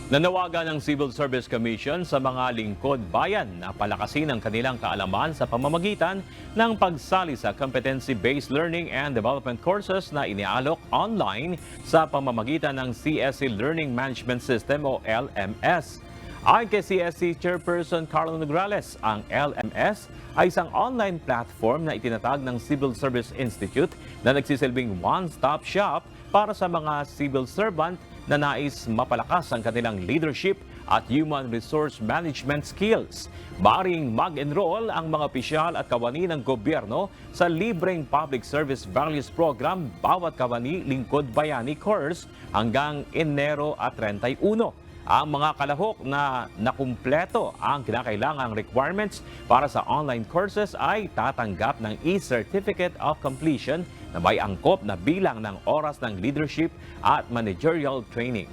Nanawagan ng Civil Service Commission sa mga lingkod bayan na palakasin ang kanilang kaalaman sa pamamagitan ng pagsali sa competency-based learning and development courses na inialok online sa pamamagitan ng CSC Learning Management System o LMS. Ayon kay CSC Chairperson Carlo Nograles, ang LMS ay isang online platform na itinatag ng Civil Service Institute na nagsisilbing one-stop shop para sa mga civil servant na nais mapalakas ang kanilang leadership at human resource management skills. Maaaring mag-enroll ang mga opisyal at kawani ng gobyerno sa libreng Public Service Values Program bawat kawani lingkod bayani course hanggang Enero at 31. Ang mga kalahok na nakumpleto ang kinakailangang requirements para sa online courses ay tatanggap ng e-Certificate of Completion na may angkop na bilang ng oras ng leadership at managerial training.